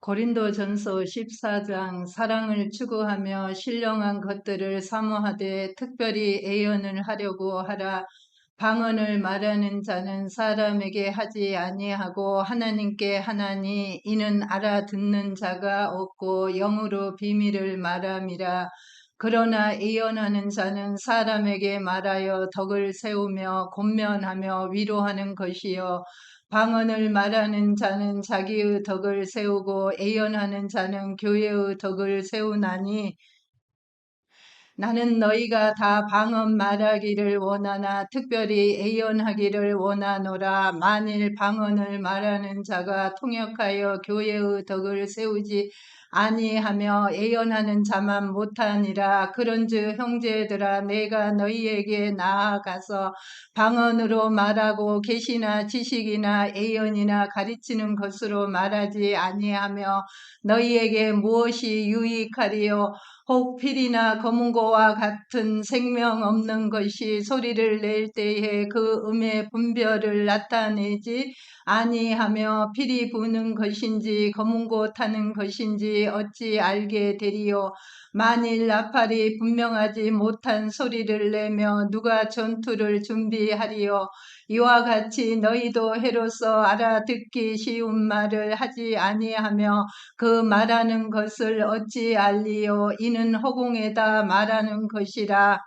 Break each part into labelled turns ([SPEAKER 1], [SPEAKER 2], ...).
[SPEAKER 1] 고린도전서 14장 사랑을 추구하며 신령한 것들을 사모하되 특별히 애연을 하려고 하라. 방언을 말하는 자는 사람에게 하지 아니하고 하나님께 하나니 이는 알아듣는 자가 없고 영으로 비밀을 말함이라. 그러나 예언하는 자는 사람에게 말하여 덕을 세우며 권면하며 위로하는 것이요 방언을 말하는 자는 자기의 덕을 세우고 예언하는 자는 교회의 덕을 세우나니 나는 너희가 다 방언 말하기를 원하나 특별히 예언하기를 원하노라. 만일 방언을 말하는 자가 통역하여 교회의 덕을 세우지 아니하며 예언하는 자만 못하니라. 그런즉 형제들아 내가 너희에게 나아가서 방언으로 말하고 계시나 지식이나 예언이나 가르치는 것으로 말하지 아니하며 너희에게 무엇이 유익하리요? 혹 필이나 검은고와 같은 생명 없는 것이 소리를 낼 때에 그 음의 분별을 나타내지 아니하며 필이 부는 것인지 검은고 타는 것인지 어찌 알게 되리요? 만일 나팔이 분명하지 못한 소리를 내며 누가 전투를 준비하리요? 이와 같이 너희도 해로서 알아듣기 쉬운 말을 하지 아니하며 그 말하는 것을 어찌 알리요? 이는 허공에다 말하는 것이라.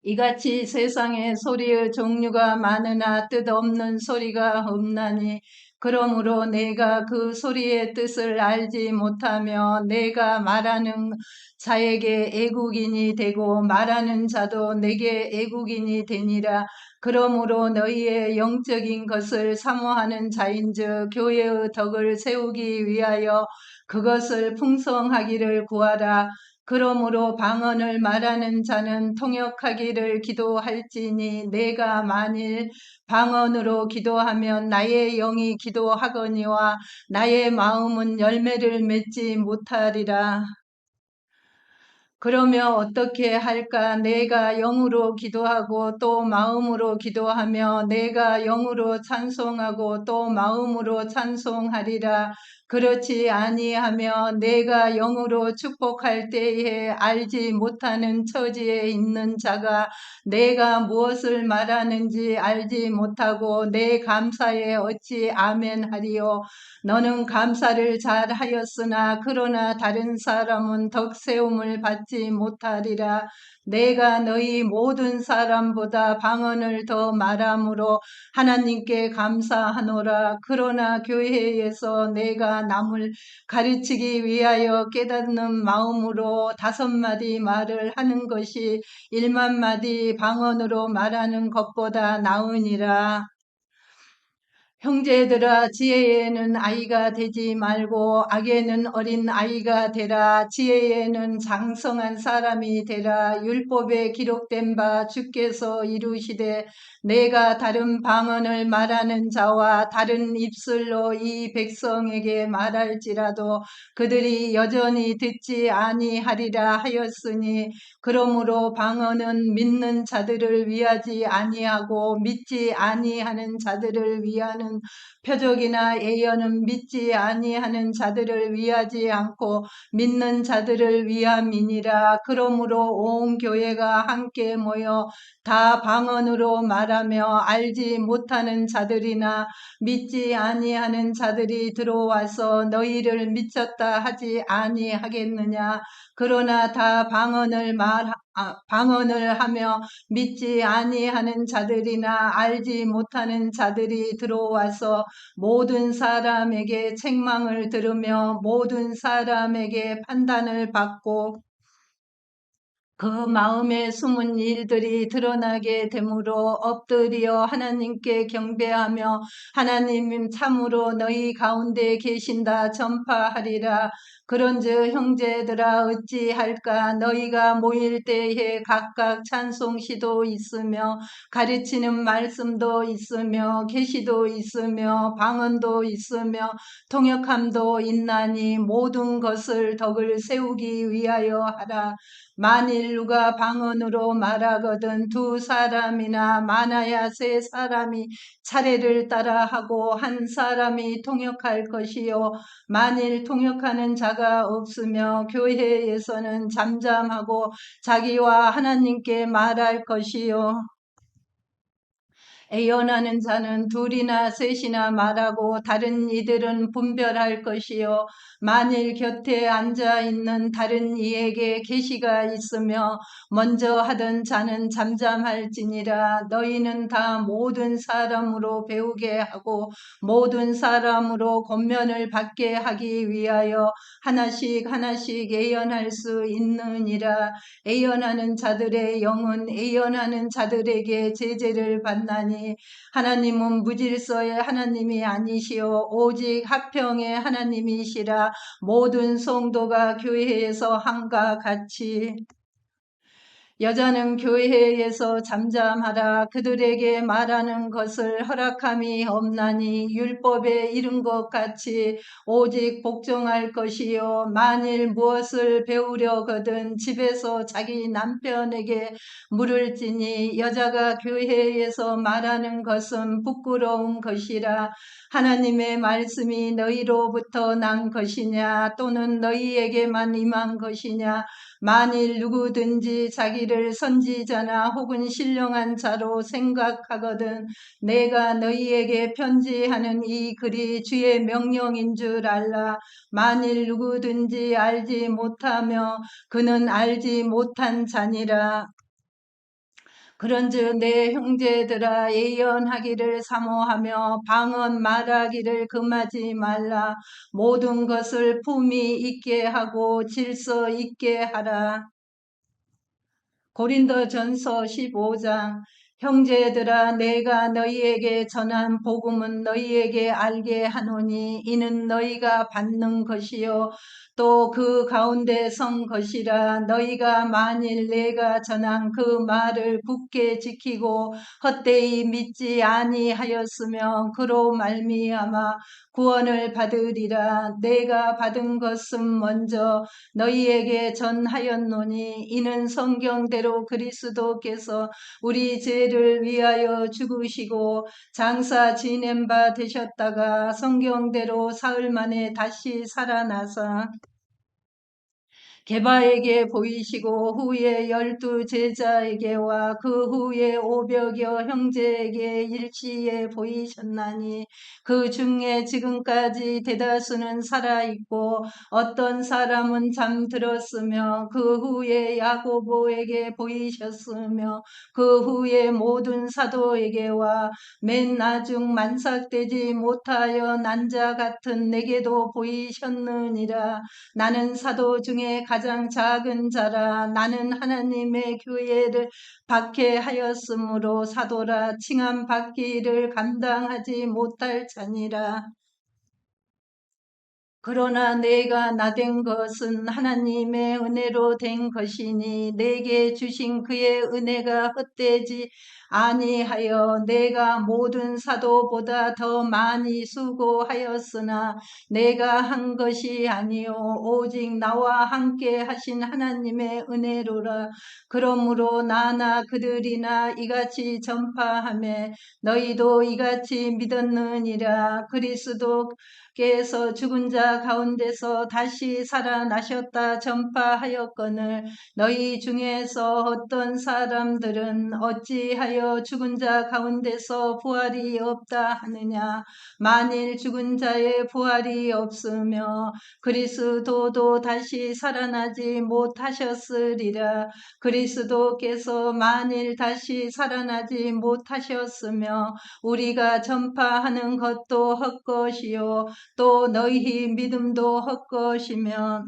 [SPEAKER 1] 이같이 세상에 소리의 종류가 많으나 뜻없는 소리가 없나니 그러므로 내가 그 소리의 뜻을 알지 못하며 내가 말하는 자에게 애국인이 되고 말하는 자도 내게 애국인이 되니라. 그러므로 너희의 영적인 것을 사모하는 자인즉 교회의 덕을 세우기 위하여 그것을 풍성하기를 구하라. 그러므로 방언을 말하는 자는 통역하기를 기도할지니 내가 만일 방언으로 기도하면 나의 영이 기도하거니와 나의 마음은 열매를 맺지 못하리라. 그러면 어떻게 할까? 내가 영으로 기도하고 또 마음으로 기도하며 내가 영으로 찬송하고 또 마음으로 찬송하리라. 그렇지 아니하며 내가 영으로 축복할 때에 알지 못하는 처지에 있는 자가 내가 무엇을 말하는지 알지 못하고 내 감사에 어찌 아멘하리요? 너는 감사를 잘 하였으나 그러나 다른 사람은 덕세움을 받지 못하리라. 내가 너희 모든 사람보다 방언을 더 말함으로 하나님께 감사하노라. 그러나 교회에서 내가 남을 가르치기 위하여 깨닫는 마음으로 5마디 말을 하는 것이 1만 마디 방언으로 말하는 것보다 나으니라. 형제들아 지혜에는 아이가 되지 말고 악에는 어린 아이가 되라. 지혜에는 장성한 사람이 되라. 율법에 기록된 바 주께서 이루시되 내가 다른 방언을 말하는 자와 다른 입술로 이 백성에게 말할지라도 그들이 여전히 듣지 아니하리라 하였으니 그러므로 방언은 믿는 자들을 위하지 아니하고 믿지 아니하는 자들을 위하는 표적이나 예언은 믿지 아니하는 자들을 위하지 않고 믿는 자들을 위함이니라. 그러므로 온 교회가 함께 모여 다 방언으로 말하며 알지 못하는 자들이나 믿지 아니하는 자들이 들어와서 너희를 미쳤다 하지 아니하겠느냐. 그러나 다 방언을 하며 믿지 아니하는 자들이나 알지 못하는 자들이 들어와서 모든 사람에게 책망을 들으며 모든 사람에게 판단을 받고 그 마음에 숨은 일들이 드러나게 되므로 엎드려 하나님께 경배하며 하나님 참으로 너희 가운데 계신다 전파하리라. 그런즉 형제들아 어찌할까? 너희가 모일 때에 각각 찬송시도 있으며 가르치는 말씀도 있으며 계시도 있으며 방언도 있으며 통역함도 있나니 모든 것을 덕을 세우기 위하여 하라. 만일 만일 누가 방언으로 말하거든 두 사람이나 많아야 세 사람이 차례를 따라하고 한 사람이 통역할 것이요 만일 통역하는 자가 없으며 교회에서는 잠잠하고 자기와 하나님께 말할 것이요 애연하는 자는 둘이나 셋이나 말하고 다른 이들은 분별할 것이요 만일 곁에 앉아 있는 다른 이에게 계시가 있으며 먼저 하던 자는 잠잠할지니라 너희는 다 모든 사람으로 배우게 하고 모든 사람으로 권면을 받게 하기 위하여 하나씩 하나씩 애연할 수 있느니라 애연하는 자들의 영은 애연하는 자들에게 제재를 받나니 하나님은 무질서의 하나님이 아니시오 오직 화평의 하나님이시라 모든 성도가 교회에서 함과 같이 여자는 교회에서 잠잠하라 그들에게 말하는 것을 허락함이 없나니 율법에 이른 것 같이 오직 복종할 것이요 만일 무엇을 배우려거든 집에서 자기 남편에게 물을지니 여자가 교회에서 말하는 것은 부끄러운 것이라 하나님의 말씀이 너희로부터 난 것이냐 또는 너희에게만 임한 것이냐 만일 누구든지 자기를 선지자나 혹은 신령한 자로 생각하거든 내가 너희에게 편지하는 이 글이 주의 명령인 줄 알라. 만일 누구든지 알지 못하며 그는 알지 못한 자니라. 그런즉 내 형제들아 예언하기를 사모하며 방언 말하기를 금하지 말라. 모든 것을 품위 있게 하고 질서 있게 하라. 고린도전서 15장 형제들아 내가 너희에게 전한 복음은 너희에게 알게 하노니 이는 너희가 받는 것이요 또 그 가운데 선 것이라 너희가 만일 내가 전한 그 말을 굳게 지키고 헛되이 믿지 아니하였으면 그로 말미암아 구원을 받으리라. 내가 받은 것은 먼저 너희에게 전하였노니 이는 성경대로 그리스도께서 우리 죄를 위하여 죽으시고 장사 지낸 바 되셨다가 성경대로 사흘 만에 다시 살아나사 게바에게 보이시고 후에 12 제자에게와 그 후에 500여 형제에게 일시에 보이셨나니 그 중에 지금까지 대다수는 살아있고 어떤 사람은 잠들었으며 그 후에 야고보에게 보이셨으며 그 후에 모든 사도에게와 맨 나중 만삭되지 못하여 난 자 같은 내게도 보이셨느니라. 나는 사도 중에 가장 작은 자라. 나는 하나님의 교회를 박해하였으므로 사도라 칭함 받기를 감당하지 못할 자니라. 그러나 내가 나된 것은 하나님의 은혜로 된 것이니 내게 주신 그의 은혜가 헛되지 아니하여 내가 모든 사도보다 더 많이 수고하였으나 내가 한 것이 아니요 오직 나와 함께 하신 하나님의 은혜로라. 그러므로 나나 그들이나 이같이 전파하며 너희도 이같이 믿었느니라. 그리스도께서 죽은 자 가운데서 다시 살아나셨다 전파하였거늘 너희 중에서 어떤 사람들은 어찌하여 죽은 자 가운데서 부활이 없다 하느냐. 만일 죽은 자의 부활이 없으며 그리스도도 다시 살아나지 못하셨으리라. 그리스도께서 만일 다시 살아나지 못하셨으며 우리가 전파하는 것도 헛것이요 또 너희 믿음도 헛것이며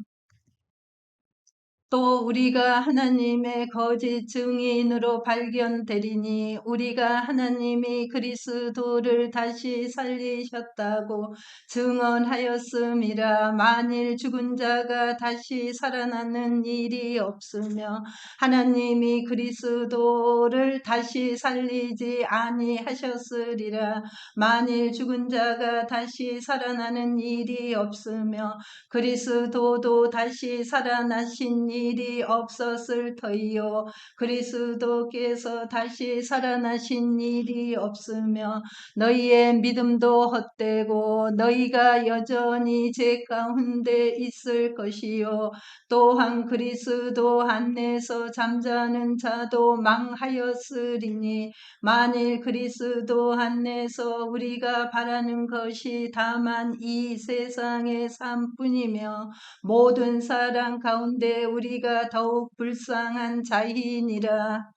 [SPEAKER 1] 또 우리가 하나님의 거짓 증인으로 발견되리니 우리가 하나님이 그리스도를 다시 살리셨다고 증언하였음이라. 만일 죽은 자가 다시 살아나는 일이 없으며 하나님이 그리스도를 다시 살리지 아니하셨으리라. 만일 죽은 자가 다시 살아나는 일이 없으며 그리스도도 다시 살아나신 일이 없었을 터이요 그리스도께서 다시 살아나신 일이 없으며 너희의 믿음도 헛되고 너희가 여전히 죄 가운데 있을 것이요 또한 그리스도 안에서 잠자는 자도 망하였으리니 만일 그리스도 안에서 우리가 바라는 것이 다만 이 세상의 삶뿐이며 모든 사람 가운데 우리가 더욱 불쌍한 자이니라.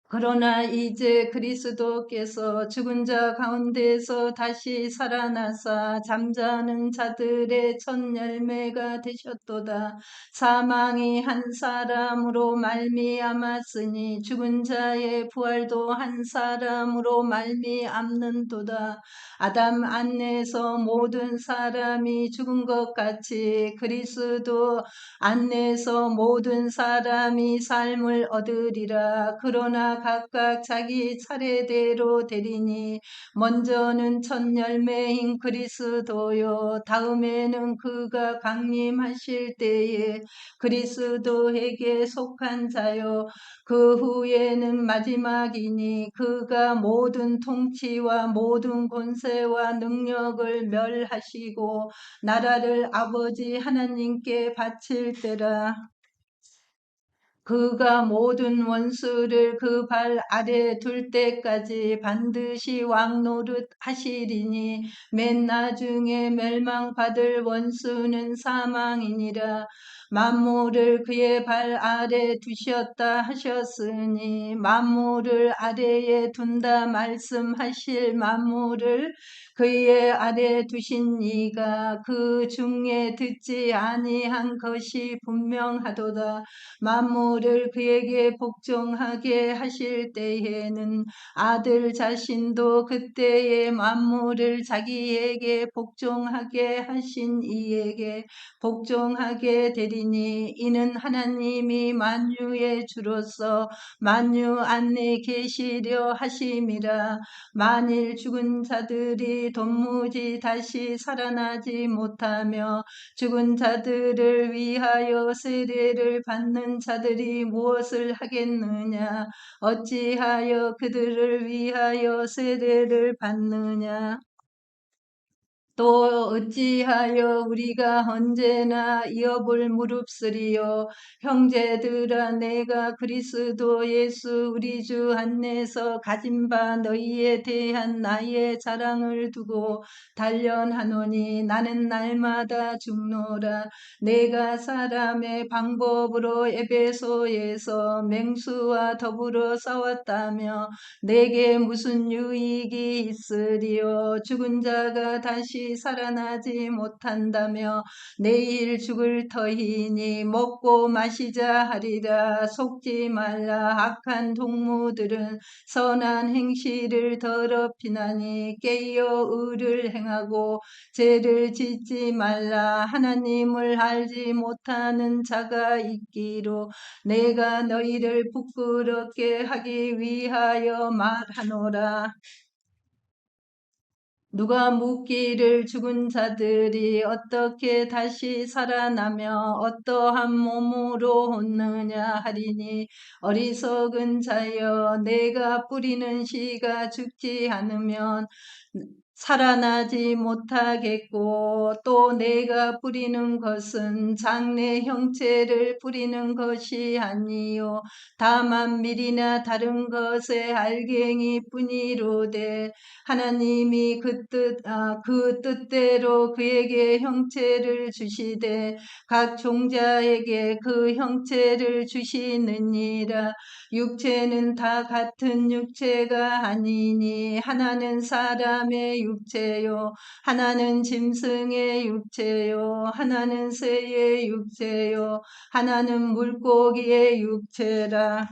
[SPEAKER 1] 그러나 이제 그리스도께서 죽은 자 가운데서 다시 살아나사 잠자는 자들의 첫 열매가 되셨도다. 사망이 한 사람으로 말미암았으니 죽은 자의 부활도 한 사람으로 말미암는도다. 아담 안에서 모든 사람이 죽은 것 같이 그리스도 안내서 모든 사람이 삶을 얻으리라. 그러나 각각 자기 차례대로 되리니 먼저는 첫 열매인 그리스도요 다음에는 그가 강림하실 때에 그리스도에게 속한 자요 그 후에는 마지막이니 그가 모든 통치와 모든 권세와 능력을 멸하시고 나라를 아버지 하나님께 바칠 때라. 그가 모든 원수를 그 발 아래 둘 때까지 반드시 왕 노릇 하시리니 맨 나중에 멸망받을 원수는 사망이니라. 만물을 그의 발 아래 두셨다 하셨으니 만물을 아래에 둔다 말씀하실 만물을 그의 아래 두신 이가 그 중에 듣지 아니한 것이 분명하도다. 만물을 그에게 복종하게 하실 때에는 아들 자신도 그때의 만물을 자기에게 복종하게 하신 이에게 복종하게 되리니 이는 하나님이 만유의 주로서 만유 안에 계시려 하심이라. 만일 죽은 자들이 도무지 다시 살아나지 못하며 죽은 자들을 위하여 세례를 받는 자들이 무엇을 하겠느냐? 어찌하여 그들을 위하여 세례를 받느냐? 또 어찌하여 우리가 언제나 이어볼 무릅쓰리요 형제들아 내가 그리스도 예수 우리 주 안에서 가진 바 너희에 대한 나의 자랑을 두고 단련하노니 나는 날마다 죽노라. 내가 사람의 방법으로 에베소에서 맹수와 더불어 싸웠다며 내게 무슨 유익이 있으리요 죽은 자가 다시 살아나지 못한다며 내일 죽을 터이니 먹고 마시자 하리라. 속지 말라. 악한 동무들은 선한 행실을 더럽히나니 깨어 의를 행하고 죄를 짓지 말라. 하나님을 알지 못하는 자가 있기로 내가 너희를 부끄럽게 하기 위하여 말하노라. 누가 묻기를 죽은 자들이 어떻게 다시 살아나며 어떠한 몸으로 얻느냐 하리니 어리석은 자여 내가 뿌리는 씨가 죽지 않으면 살아나지 못하겠고 또 내가 뿌리는 것은 장래 형체를 뿌리는 것이 아니요 다만 밀이나 다른 것의 알갱이 뿐이로되 하나님이 그 뜻대로 그에게 형체를 주시되 각 종자에게 그 형체를 주시느니라. 육체는 다 같은 육체가 아니니 하나는 사람의 육체요 하나는 짐승의 육체요 하나는 새의 육체요 하나는 물고기의 육체라.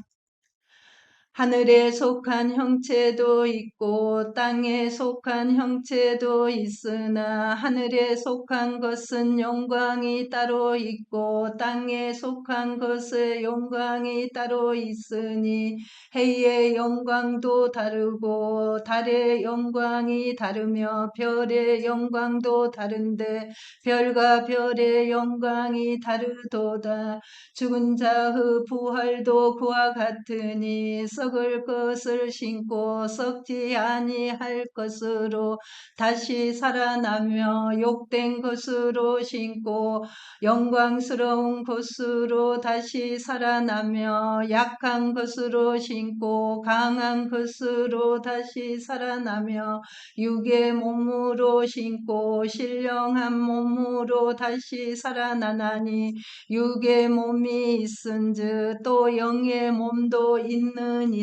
[SPEAKER 1] 하늘에 속한 형체도 있고 땅에 속한 형체도 있으나 하늘에 속한 것은 영광이 따로 있고 땅에 속한 것의 영광이 따로 있으니 해의 영광도 다르고 달의 영광이 다르며 별의 영광도 다른데 별과 별의 영광이 다르도다. 죽은 자의 부활도 그와 같으니 썩을 것을 신고 썩지 아니할 것으로 다시 살아나며 욕된 것으로 신고 영광스러운 것으로 다시 살아나며 약한 것으로 신고 강한 것으로 다시 살아나며 육의 몸으로 신고 신령한 몸으로 다시 살아나나니 육의 몸이 있은즉 또 영의 몸도 있느니라.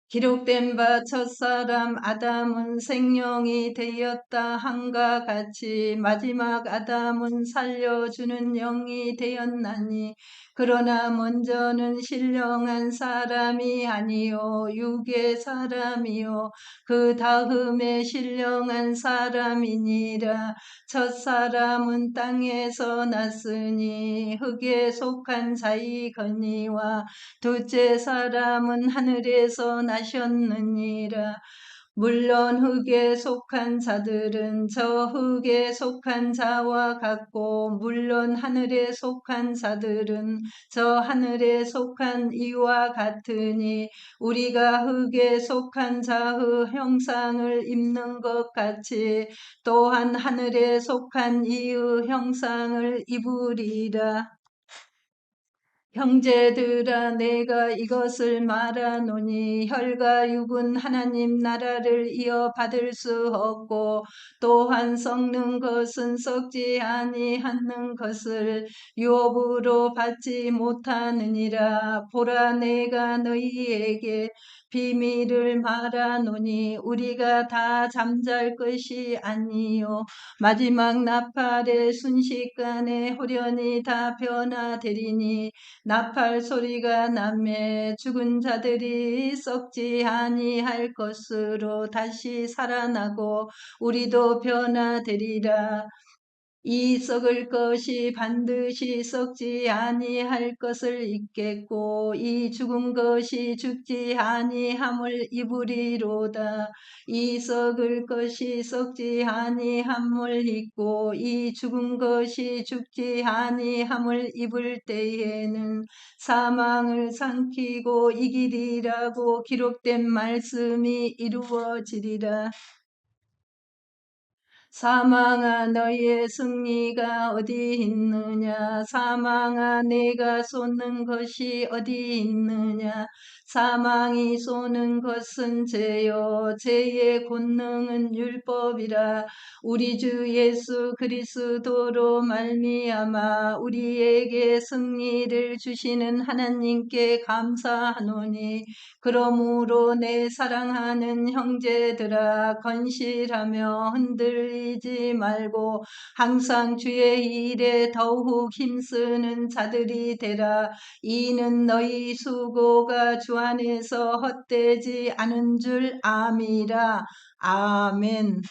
[SPEAKER 1] 기록된 바 첫사람 아담은 생명이 되었다 함과 같이 마지막 아담은 살려주는 영이 되었나니 그러나 먼저는 신령한 사람이 아니요 육의 사람이요 그 다음에 신령한 사람이니라. 첫사람은 땅에서 났으니 흙에 속한 자이거니와 둘째 사람은 하늘에서 나셨느니라. 물론 흙에 속한 자들은 저 흙에 속한 자와 같고 물론 하늘에 속한 자들은 저 하늘에 속한 이와 같으니 우리가 흙에 속한 자의 형상을 입는 것 같이 또한 하늘에 속한 이의 형상을 입으리라. 형제들아 내가 이것을 말하노니 혈과 육은 하나님 나라를 이어받을 수 없고 또한 썩는 것은 썩지 아니하는 것을 유업으로 받지 못하느니라. 보라 내가 너희에게 비밀을 말하노니 우리가 다 잠잘 것이 아니요 마지막 나팔의 순식간에 호련히 다 변화되리니 나팔 소리가 나매 죽은 자들이 썩지 아니할 것으로 다시 살아나고 우리도 변화되리라. 이 썩을 것이 반드시 썩지 아니할 것을 입겠고 이 죽은 것이 죽지 아니함을 입으리로다. 이 썩을 것이 썩지 아니함을 입고 이 죽은 것이 죽지 아니함을 입을 때에는 사망을 삼키고 이기리라고 기록된 말씀이 이루어지리라. 사망아 너희의 승리가 어디 있느냐. 사망아 내가 쏟는 것이 어디 있느냐. 사망이 쏘는 것은 죄요 죄의 권능은 율법이라. 우리 주 예수 그리스도로 말미암아 우리에게 승리를 주시는 하나님께 감사하노니 그러므로 내 사랑하는 형제들아 건실하며 흔들리지 말고 항상 주의 일에 더욱 힘쓰는 자들이 되라. 이는 너희 수고가 주 안에서 헛되지 않은 줄 암이라. 아멘.